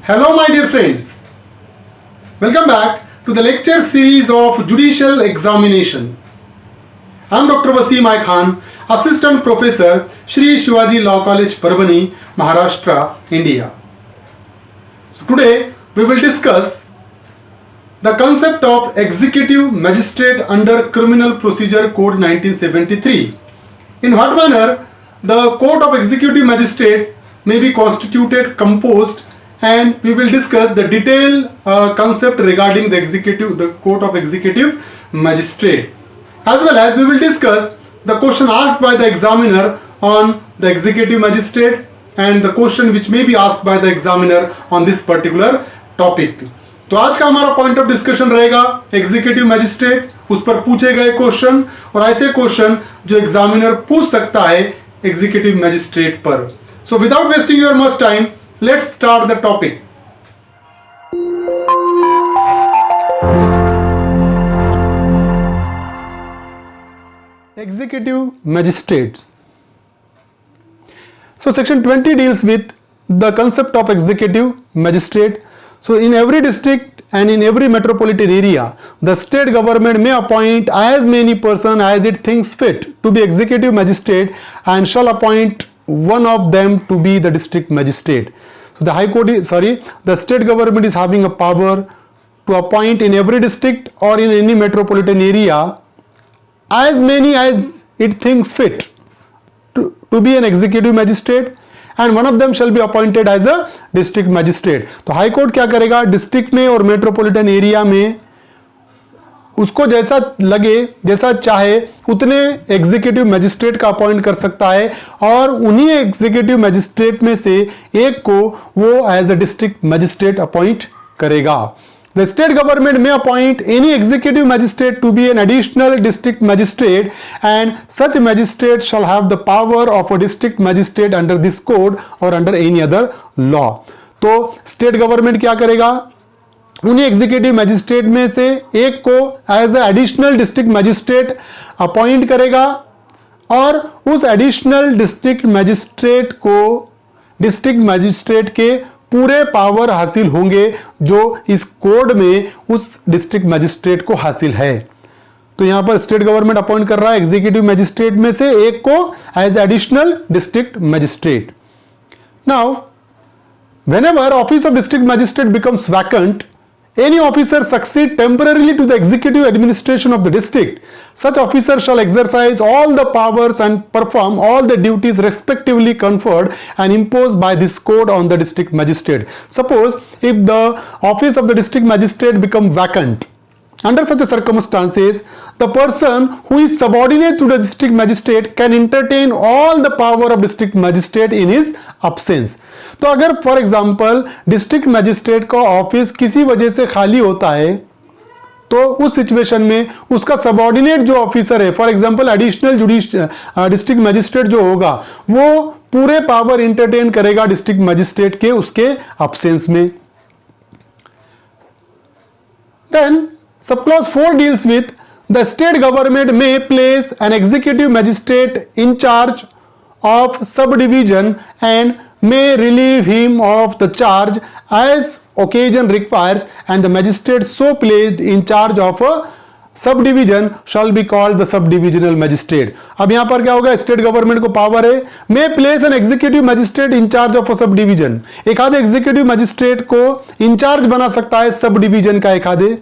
Hello, my dear friends. Welcome back to the lecture series of Judicial Examination. I am Dr. Wasim I Khan, Assistant Professor, Shri Shivaji Law College, Parbhani, Maharashtra, India. So today we will discuss the concept of Executive Magistrate under Criminal Procedure Code 1973. In what manner the Court of Executive Magistrate may be constituted, composed, and we will discuss the detailed concept regarding the Court of Executive Magistrate, as well as we will discuss the question asked by the examiner on the Executive Magistrate and the question which may be asked by the examiner on this particular topic. तो आज का हमारा point of discussion रहेगा executive magistrate, उस पर पूछे गए question और ऐसे क्वेश्चन जो एग्जामिनर पूछ सकता है एग्जीक्यूटिव मैजिस्ट्रेट पर. So without wasting your much time, let's start the topic. Executive magistrates. So section 20 deals with the concept of executive magistrate. So in every district and in every metropolitan area, the state government may appoint as many persons as it thinks fit to be executive magistrate and shall appoint one of them to be the district magistrate. So the state government is having a power to appoint in every district or in any metropolitan area as many as it thinks fit to be an executive magistrate, and one of them shall be appointed as a district magistrate. तो high court क्या करेगा, district में और metropolitan area में उसको जैसा लगे, जैसा चाहे उतने एग्जीक्यूटिव मैजिस्ट्रेट का अपॉइंट कर सकता है और उन्हीं एग्जीक्यूटिव मैजिस्ट्रेट में से एक को वो as a district magistrate appoint करेगा. The state government may appoint any executive magistrate to be an additional district magistrate, and such magistrate shall have the power of a district magistrate under this code or under any other law. तो state government क्या करेगा, उन्हीं executive magistrate में से एक को as a additional district magistrate appoint करेगा और उस एडिशनल डिस्ट्रिक्ट मैजिस्ट्रेट को डिस्ट्रिक्ट मैजिस्ट्रेट के पूरे पावर हासिल होंगे जो इस कोड में उस डिस्ट्रिक्ट मैजिस्ट्रेट को हासिल है. तो यहां पर स्टेट गवर्नमेंट अपॉइंट कर रहा है एग्जीक्यूटिव मैजिस्ट्रेट में से एक को as additional district magistrate. Now whenever office of district magistrate becomes vacant, any officer succeed temporarily to the executive administration of the district, such officer shall exercise all the powers and perform all the duties respectively conferred and imposed by this code on the district magistrate. Suppose if the office of the district magistrate become vacant, under such circumstances the person who is subordinate to the district magistrate can entertain all the power of district magistrate in his absence. तो अगर for example district magistrate का office किसी वजह से खाली होता है तो उस सिचुएशन में उसका सबऑर्डिनेट जो ऑफिसर है, for example additional district magistrate जो होगा, वो पूरे पावर इंटरटेन करेगा डिस्ट्रिक्ट मैजिस्ट्रेट के उसके अब्सेंस में. Then sub clause 4 deals with the state government may place an executive magistrate in charge of subdivision and may relieve him of the charge as occasion requires, and the magistrate so placed in charge of a subdivision shall be called the subdivisional magistrate. अब यहां पर क्या होगा, state government को power है, may place an executive magistrate in charge of a subdivision. एक आधे executive magistrate को इंचार्ज बना सकता है सब डिवीजन का एक आधे,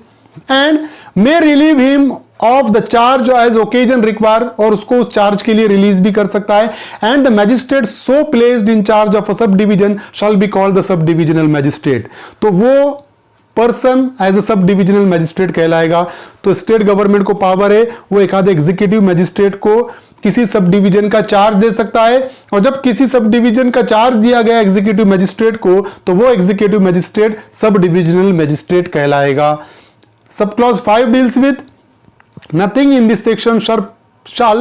and may relieve him of the charge as occasion require, और उसको उस चार्ज के लिए रिलीज भी कर सकता है. And the magistrate so placed in charge of a sub division shall be called the sub divisional magistrate. तो वो पर्सन एज अ सब डिविजनल मैजिस्ट्रेट कहलाएगा. तो स्टेट गवर्नमेंट को पावर है, वो एक आधे एग्जीक्यूटिव मैजिस्ट्रेट को किसी सब डिवीजन का चार्ज दे सकता है, और जब किसी सब डिवीजन का चार्ज दिया गया एग्जीक्यूटिव मैजिस्ट्रेट को तो वो executive magistrate sub divisional magistrate कहलाएगा. Sub clause 5 deals with nothing in this section shall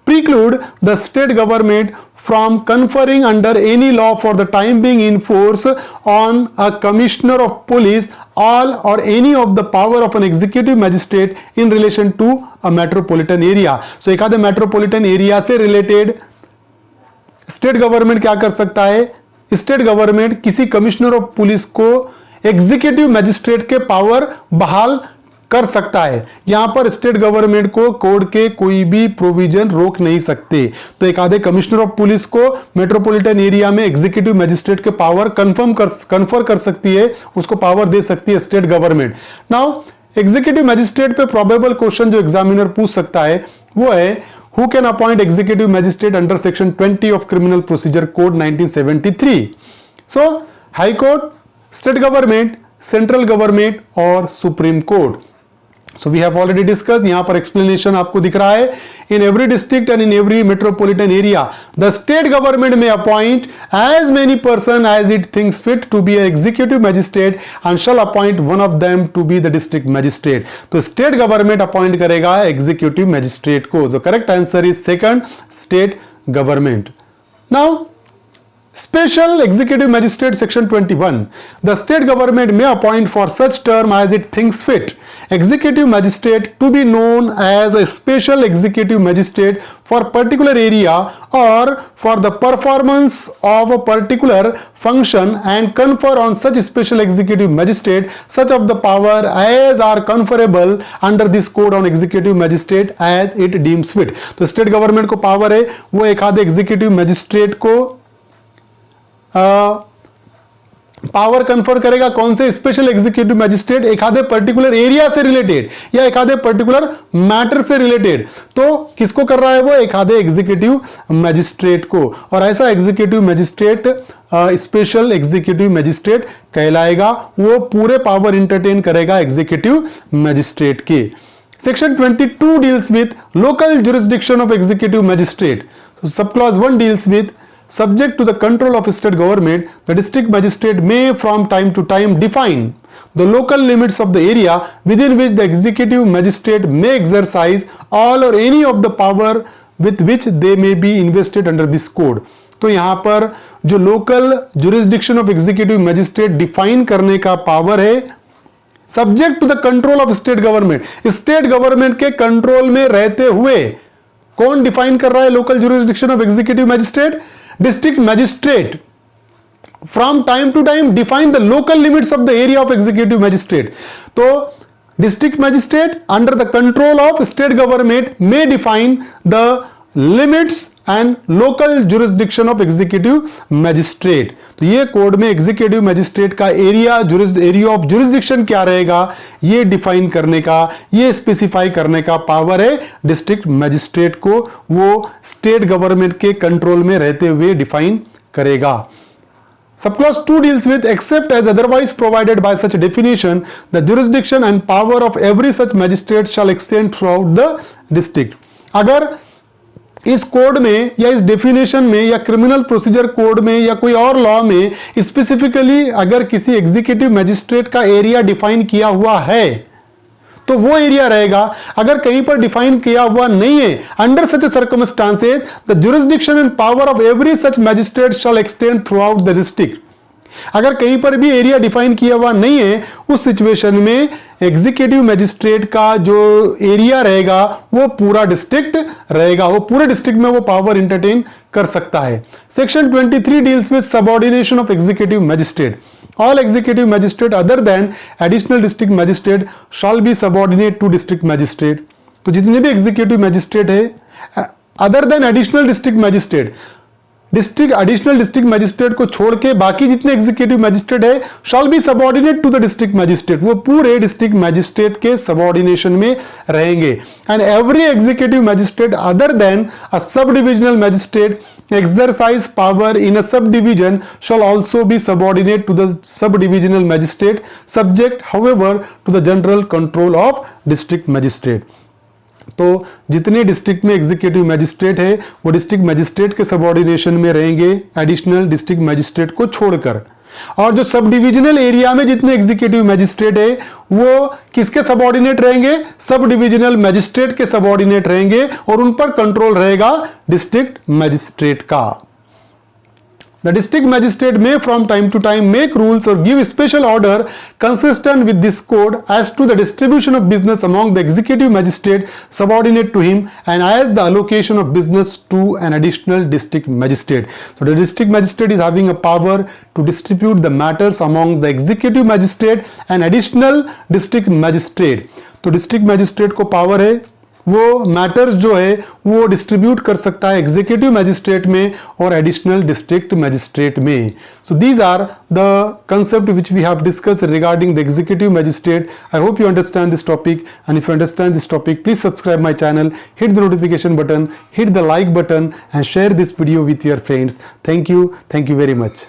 preclude the state government from conferring under any law for the time being in force on a commissioner of police all or any of the power of an executive magistrate in relation to a metropolitan area. So एक आधे metropolitan area से related state government क्या कर सकता है, state government किसी commissioner of police को executive magistrate के पावर बहाल कर सकता है। यहां पर स्टेट गवर्नमेंट को कोड के कोई भी प्रोविजन रोक नहीं सकते। तो एक आधे कमिश्नर ऑफ पुलिस को मेट्रोपॉलिटन एरिया में एग्जीक्यूटिव मजिस्ट्रेट के पावर कन्फर कर सकती है, उसको पावर दे सकती है state government. Now executive magistrate पे प्रोबेबल क्वेश्चन जो एग्जामिनर पूछ सकता है वो है, who can appoint executive magistrate under section 20 of criminal procedure code 1973? So high court, state government, central government और supreme court. So we have already discussed, यहाँ पर explanation आपको दिख रहा है, in every district and in every metropolitan area, the state government may appoint as many person as it thinks fit to be an executive magistrate and shall appoint one of them to be the district magistrate. तो state government appoint करेगा executive magistrate को। The correct answer is second, state government. Now Special Executive Magistrate Section 21. The state government may appoint for such term as it thinks fit. Executive Magistrate to be known as a Special Executive Magistrate for particular area or for the performance of a particular function and confer on such Special Executive Magistrate such of the power as are conferable under this code on Executive Magistrate as it deems fit. तो state government को power है, वो एक आधे Executive Magistrate को power confer करेगा। कौन से? स्पेशल एग्जीक्यूटिव मजिस्ट्रेट, एक आधे पर्टिकुलर एरिया से रिलेटेड या एक आधे पर्टिकुलर मैटर से रिलेटेड। तो किसको कर रहा है वो? एक आधे एग्जीक्यूटिव मजिस्ट्रेट को। और ऐसा executive magistrate special executive magistrate कहलाएगा। वो पूरे पावर इंटरटेन करेगा एग्जीक्यूटिव मजिस्ट्रेट के। Section 22 deals with local jurisdiction of executive magistrate. Sub clause 1 deals with subject to the control of state government, the district magistrate may from time to time define the local limits of the area within which the executive magistrate may exercise all or any of the power with which they may be invested under this code. तो यहाँ पर जो local jurisdiction of executive magistrate define करने का power है, subject to the control of state government, state government के control में रहते हुए कौन define कर रहा है local jurisdiction of executive magistrate? District magistrate from time to time define the local limits of the area of executive magistrate. तो district magistrate under the control of state government may define the limits and local jurisdiction of executive magistrate. तो ये code में executive magistrate का area of jurisdiction क्या रहेगा, ये define करने का, ये स्पेसिफाई करने का पावर है डिस्ट्रिक्ट मजिस्ट्रेट को। वो स्टेट गवर्नमेंट के कंट्रोल में रहते हुए डिफाइन करेगा। Subclause 2 deals with except as otherwise provided by such definition, the jurisdiction and power of every such magistrate shall extend throughout the district. अगर इस कोड में या इस डेफिनेशन में या क्रिमिनल प्रोसीजर कोड में या कोई और लॉ में स्पेसिफिकली अगर किसी एग्जीक्यूटिव मजिस्ट्रेट का एरिया डिफाइन किया हुआ है तो वो एरिया रहेगा। अगर कहीं पर डिफाइन किया हुआ नहीं है, under such circumstances the jurisdiction and power of every such magistrate shall extend throughout the district. अगर कहीं पर भी एरिया डिफाइन किया हुआ नहीं है, उस सिचुएशन में एग्जीक्यूटिव मजिस्ट्रेट का जो एरिया रहेगा वो पूरा डिस्ट्रिक्ट रहेगा, वो पूरे डिस्ट्रिक्ट में वो पावर इंटरटेन कर सकता है। Section 23 deals with subordination of executive magistrate. All executive magistrate other than additional district magistrate shall be subordinate to district magistrate. तो जितने भी executive magistrate है other than additional district magistrate, additional district magistrate को छोड़ के बाकी जितने executive magistrate है shall be subordinate to the district magistrate. वो पूरे district magistrate के subordination में रहेंगे। And every executive magistrate other than a subdivisional magistrate exercise power in a subdivision shall also be subordinate to the subdivisional magistrate, subject however to the general control of district magistrate. तो जितने district में executive magistrate है वो district magistrate के subordination में रहेंगे additional district magistrate को छोड़कर। और जो सब डिविजनल एरिया में जितने एग्जीक्यूटिव मैजिस्ट्रेट है वो किसके सबऑर्डिनेट रहेंगे? सब डिविजनल मैजिस्ट्रेट के सबऑर्डिनेट रहेंगे और उन पर कंट्रोल रहेगा डिस्ट्रिक्ट मैजिस्ट्रेट का। The district magistrate may from time to time make rules or give special order consistent with this code as to the distribution of business among the executive magistrate subordinate to him and as the allocation of business to an additional district magistrate. So the district magistrate is having a power to distribute the matters among the executive magistrate and additional district magistrate. तो district magistrate को power है वो matters जो है वो distribute कर सकता है एग्जीक्यूटिव मैजिस्ट्रेट में और एडिशनल डिस्ट्रिक्ट मैजिस्ट्रेट में. So these are the concept which we have discuss regarding the executive magistrate. I hope you understand this topic and if you understand this topic please subscribe my channel, hit the notification button, hit the like button and share this video with your friends. Thank you very much.